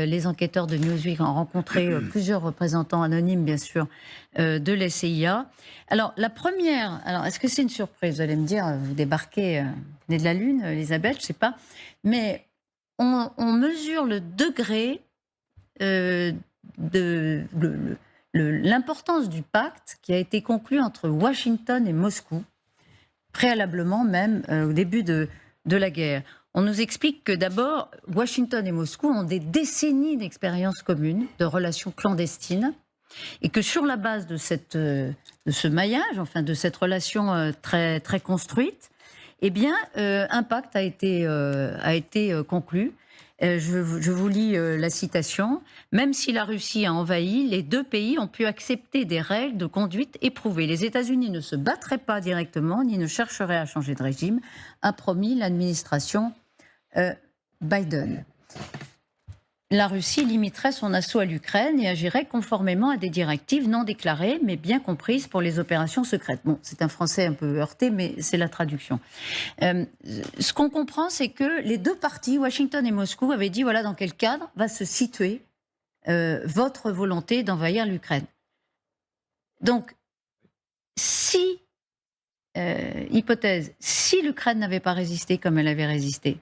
les enquêteurs de Newsweek ont rencontré plusieurs représentants anonymes, bien sûr, de l'SCIA. Alors, la première, est-ce que c'est une surprise? Vous allez me dire, vous débarquez, venez de la Lune, Elisabeth, je ne sais pas. Mais on mesure le degré de l'importance du pacte qui a été conclu entre Washington et Moscou, préalablement même au début de la guerre. On nous explique que d'abord, Washington et Moscou ont des décennies d'expériences communes, de relations clandestines, et que sur la base de ce maillage, enfin de cette relation très, très construite, eh bien, un pacte a été conclu. Je vous lis la citation. « Même si la Russie a envahi, les deux pays ont pu accepter des règles de conduite éprouvées. Les États-Unis ne se battraient pas directement ni ne chercheraient à changer de régime », a promis l'administration Biden. La Russie limiterait son assaut à l'Ukraine et agirait conformément à des directives non déclarées, mais bien comprises pour les opérations secrètes. Bon, c'est un français un peu heurté, mais c'est la traduction. Ce qu'on comprend, c'est que les deux parties, Washington et Moscou, avaient dit voilà dans quel cadre va se situer votre volonté d'envahir l'Ukraine. Donc, si, hypothèse, si l'Ukraine n'avait pas résisté comme elle avait résisté,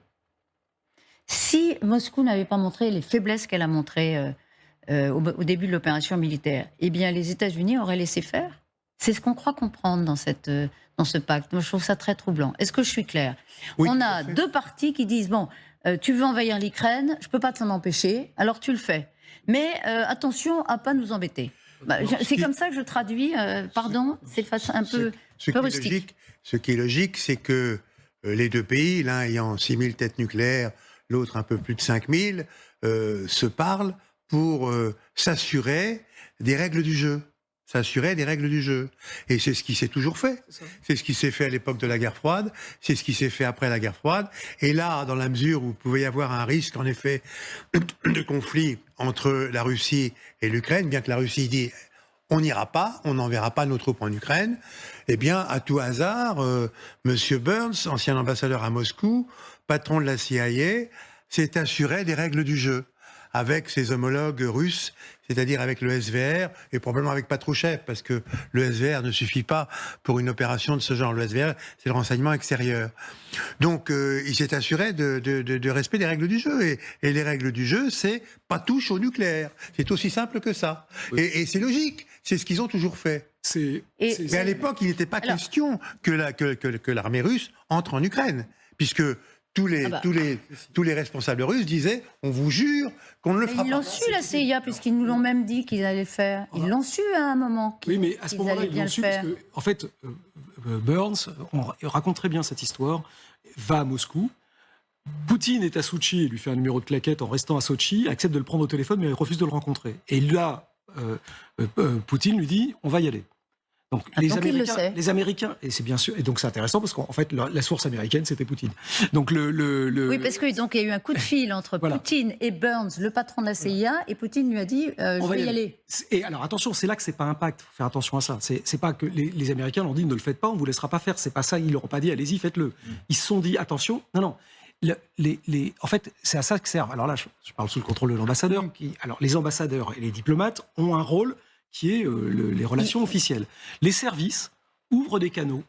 si Moscou n'avait pas montré les faiblesses qu'elle a montrées au début de l'opération militaire, eh bien les États-Unis auraient laissé faire. C'est ce qu'on croit comprendre dans ce pacte. Moi, je trouve ça très troublant. Est-ce que je suis claire? Oui, on a deux parties qui disent, bon, tu veux envahir l'Ukraine, je ne peux pas t'en empêcher, alors tu le fais. Mais attention à ne pas nous embêter. C'est comme ça que je traduis, pardon, c'est un peu rustique. Ce qui est logique, c'est que les deux pays, l'un ayant 6000 têtes nucléaires, l'autre un peu plus de 5000, se parlent pour s'assurer des règles du jeu. Et c'est ce qui s'est toujours fait. C'est ce qui s'est fait à l'époque de la guerre froide, c'est ce qui s'est fait après la guerre froide. Et là, dans la mesure où il pouvait y avoir un risque, en effet, de conflit entre la Russie et l'Ukraine, bien que la Russie dit on n'ira pas, on n'enverra pas nos troupes en Ukraine, eh bien, à tout hasard, Monsieur Burns, ancien ambassadeur à Moscou, patron de la CIA, s'est assuré des règles du jeu avec ses homologues russes, c'est-à-dire avec le SVR et probablement avec Patrouchev, parce que le SVR ne suffit pas pour une opération de ce genre. Le SVR, c'est le renseignement extérieur. Donc, il s'est assuré de respect des règles du jeu. Et les règles du jeu, c'est pas touche au nucléaire. C'est aussi simple que ça. Oui. Et c'est logique. C'est ce qu'ils ont toujours fait. Mais à l'époque, il n'était pas question que l'armée russe entre en Ukraine, puisque tous les responsables russes disaient « on vous jure qu'on ne le fera pas ». Ils l'ont su, la CIA, puisqu'ils nous l'ont même dit qu'ils allaient le faire. Ils l'ont su à un moment. Oui, mais à ce moment-là, ils l'ont su parce que, en fait, Burns, on raconte très bien cette histoire, va à Moscou. Poutine est à Sochi et lui fait un numéro de claquette en restant à Sochi, accepte de le prendre au téléphone, mais il refuse de le rencontrer. Et là, Poutine lui dit « on va y aller ». Donc, les Américains, et c'est bien sûr, et donc c'est intéressant parce qu'en fait la source américaine c'était Poutine. Donc oui, parce que donc il y a eu un coup de fil entre Poutine et Burns, le patron de la CIA, et Poutine lui a dit je vais y aller. Et alors attention, c'est là que c'est pas un pacte, faut faire attention à ça. C'est pas que les Américains l'ont dit ne le faites pas, on vous laissera pas faire. C'est pas ça, ils leur ont pas dit allez-y faites-le. Ils se sont dit attention, non. En fait, c'est à ça que servent. Alors là, je parle sous le contrôle de l'ambassadeur. Alors les ambassadeurs et les diplomates ont un rôle qui est les relations officielles. Les services ouvrent des canaux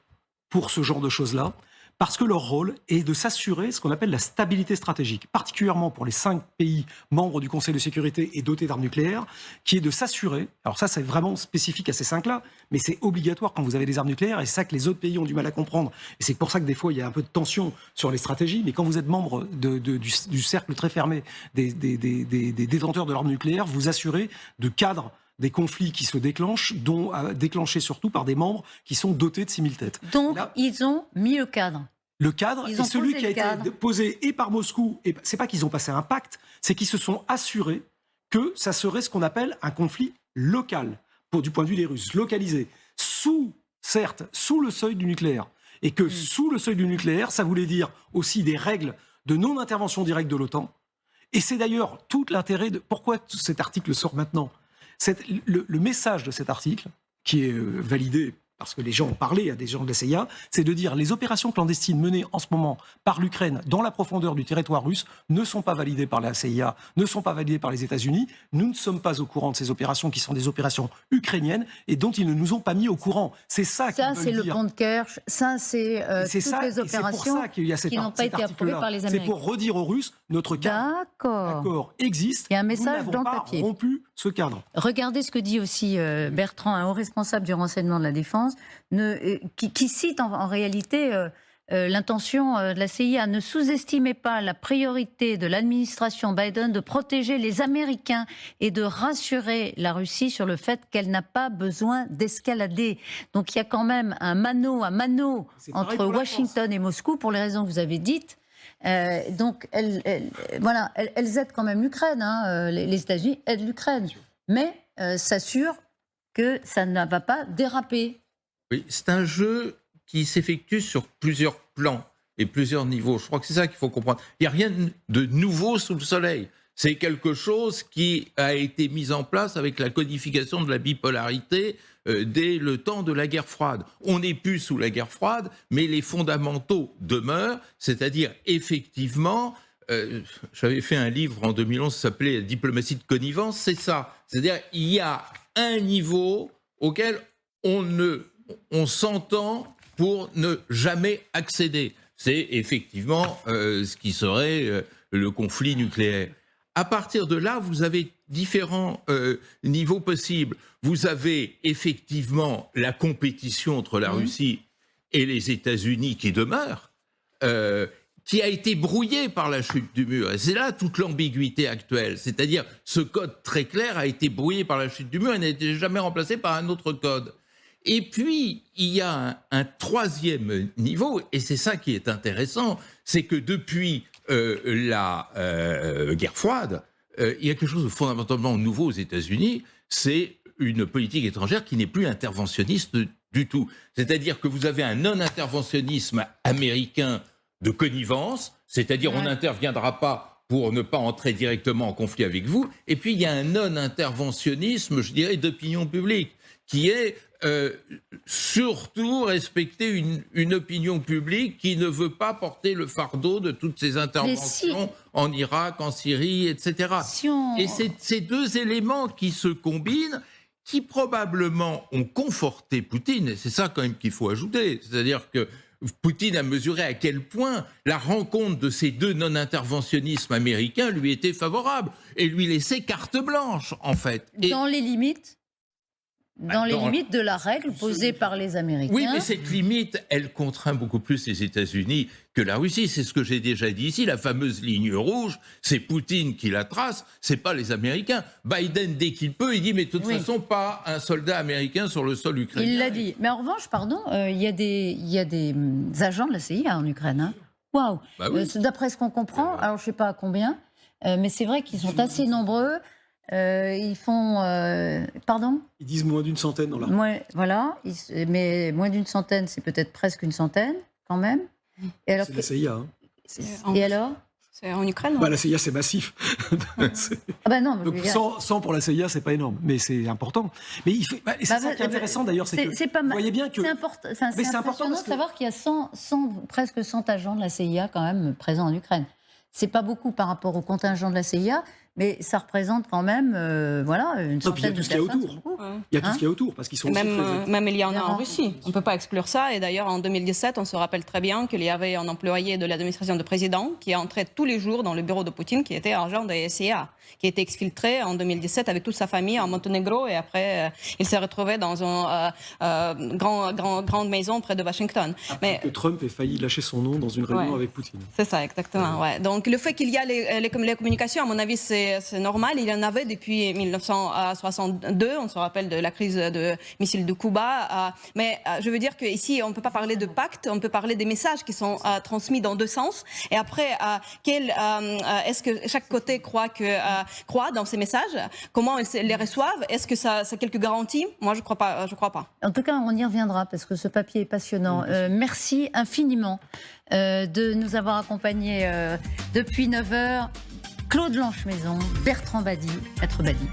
pour ce genre de choses-là, parce que leur rôle est de s'assurer ce qu'on appelle la stabilité stratégique, particulièrement pour les 5 pays membres du Conseil de sécurité et dotés d'armes nucléaires, qui est de s'assurer, alors ça c'est vraiment spécifique à ces 5-là, mais c'est obligatoire quand vous avez des armes nucléaires, et c'est ça que les autres pays ont du mal à comprendre, et c'est pour ça que des fois il y a un peu de tension sur les stratégies, mais quand vous êtes membre du cercle très fermé des détenteurs de l'arme nucléaire, vous assurez de cadres des conflits qui se déclenchent, dont déclenchés surtout par des membres qui sont dotés de 6000 têtes. Donc, là, ils ont mis le cadre. Le cadre est celui qui a été posé et par Moscou, et c'est pas qu'ils ont passé un pacte, c'est qu'ils se sont assurés que ça serait ce qu'on appelle un conflit local, du point de vue des Russes, localisé, certes, sous le seuil du nucléaire. Et que sous le seuil du nucléaire, ça voulait dire aussi des règles de non-intervention directe de l'OTAN. Et c'est d'ailleurs tout l'intérêt de... Pourquoi cet article sort maintenant ? Le message de cet article, qui est validé parce que les gens ont parlé à des gens de la CIA, c'est de dire les opérations clandestines menées en ce moment par l'Ukraine dans la profondeur du territoire russe ne sont pas validées par la CIA, ne sont pas validées par les États-Unis. Nous ne sommes pas au courant de ces opérations qui sont des opérations ukrainiennes et dont ils ne nous ont pas mis au courant. C'est ça qu'ils veulent Ça, c'est le dire. pont de Kerch. Ça, c'est toutes ça, les et opérations c'est pour ça qu'il y a qui n'ont pas été approuvées par les C'est Américains. pour redire aux Russes, notre D'accord. accord existe. Il y a un nous message n'avons dans le pas papier. rompu ce cadre. Regardez ce que dit aussi Bertrand, un haut responsable du renseignement de la défense, qui cite en réalité l'intention de la CIA. Ne sous-estimez pas la priorité de l'administration Biden de protéger les Américains et de rassurer la Russie sur le fait qu'elle n'a pas besoin d'escalader. Donc il y a quand même un mano à mano C'est pareil entre pour la Washington et Moscou pour les raisons que vous avez dites. Donc, elles aident quand même l'Ukraine. Hein. Les États-Unis aident l'Ukraine, mais s'assurent que ça ne va pas déraper. Oui, c'est un jeu qui s'effectue sur plusieurs plans et plusieurs niveaux. Je crois que c'est ça qu'il faut comprendre. Il n'y a rien de nouveau sous le soleil. C'est quelque chose qui a été mis en place avec la codification de la bipolarité dès le temps de la guerre froide. On n'est plus sous la guerre froide, mais les fondamentaux demeurent, c'est-à-dire effectivement, j'avais fait un livre en 2011 qui s'appelait « Diplomatie de connivence », c'est ça. C'est-à-dire il y a un niveau auquel on s'entend pour ne jamais accéder. C'est effectivement ce qui serait le conflit nucléaire. À partir de là, vous avez différents niveaux possibles. Vous avez effectivement la compétition entre la Russie et les États-Unis qui demeure, qui a été brouillée par la chute du mur. Et c'est là toute l'ambiguïté actuelle. C'est-à-dire, ce code très clair a été brouillé par la chute du mur et n'a été jamais remplacé par un autre code. Et puis, il y a un troisième niveau, et c'est ça qui est intéressant, c'est que depuis la guerre froide, il y a quelque chose de fondamentalement nouveau aux États-Unis, c'est une politique étrangère qui n'est plus interventionniste du tout. C'est-à-dire que vous avez un non-interventionnisme américain de connivence, c'est-à-dire on n'interviendra pas pour ne pas entrer directement en conflit avec vous, et puis il y a un non-interventionnisme, je dirais, d'opinion publique, qui est surtout respecter une opinion publique qui ne veut pas porter le fardeau de toutes ces interventions en Irak, en Syrie, etc. Et c'est ces deux éléments qui se combinent, qui probablement ont conforté Poutine, et c'est ça quand même qu'il faut ajouter, c'est-à-dire que Poutine a mesuré à quel point la rencontre de ces deux non-interventionnismes américains lui était favorable, et lui laissait carte blanche, en fait. Dans les limites limites de la règle posée par les Américains. Oui, mais cette limite, elle contraint beaucoup plus les États-Unis que la Russie. C'est ce que j'ai déjà dit ici. La fameuse ligne rouge, c'est Poutine qui la trace, c'est pas les Américains. Biden, dès qu'il peut, il dit mais de toute façon, pas un soldat américain sur le sol ukrainien. Il l'a dit. Mais en revanche, pardon, il y a des agents de la CIA en Ukraine. Hein. Waouh. Bah oui. D'après ce qu'on comprend, alors je sais pas à combien, mais c'est vrai qu'ils sont assez nombreux. Ils font... pardon ? Ils disent moins d'une centaine dans la... Voilà, mais moins d'une centaine, c'est peut-être presque une centaine, quand même. Et alors, c'est la CIA. Hein. Et alors ? C'est en Ukraine. La CIA, c'est massif. Ah bah non, donc 100 pour la CIA, c'est pas énorme, mais c'est important. Mais il fait... et c'est ça qui est intéressant d'ailleurs, c'est que vous voyez bien que... C'est important de savoir qu'il y a presque 100 agents de la CIA quand même présents en Ukraine. C'est pas beaucoup par rapport au contingent de la CIA, mais ça représente quand même une centaine de personnes. Il y a tout ce qu'il y a autour, parce qu'ils sont même il y en a en Russie. On ne peut pas exclure ça. Et d'ailleurs, en 2017, on se rappelle très bien qu'il y avait un employé de l'administration du président qui entrait tous les jours dans le bureau de Poutine, qui était agent de la CIA, qui a été exfiltré en 2017 avec toute sa famille en Monténégro. Et après, il s'est retrouvé dans une grande maison près de Washington. Après que Trump ait failli lâcher son nom dans une réunion avec Poutine. C'est ça, exactement. Ouais. Donc le fait qu'il y a les communications, à mon avis, c'est normal. Il y en avait depuis 1962. On se rappelle de la crise de missiles de Cuba. Mais je veux dire qu'ici, on ne peut pas parler de pacte. On peut parler des messages qui sont transmis dans deux sens. Et après, est-ce que chaque côté croit dans ces messages? Comment ils les reçoivent? Est-ce que ça a quelques garanties? Moi, je crois pas. En tout cas, on y reviendra parce que ce papier est passionnant. Merci infiniment de nous avoir accompagnés depuis 9h. Claude Blanche-Maison, Bertrand Badi, Maître Badi,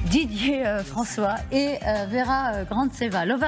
Didier François et Vera Grandseva.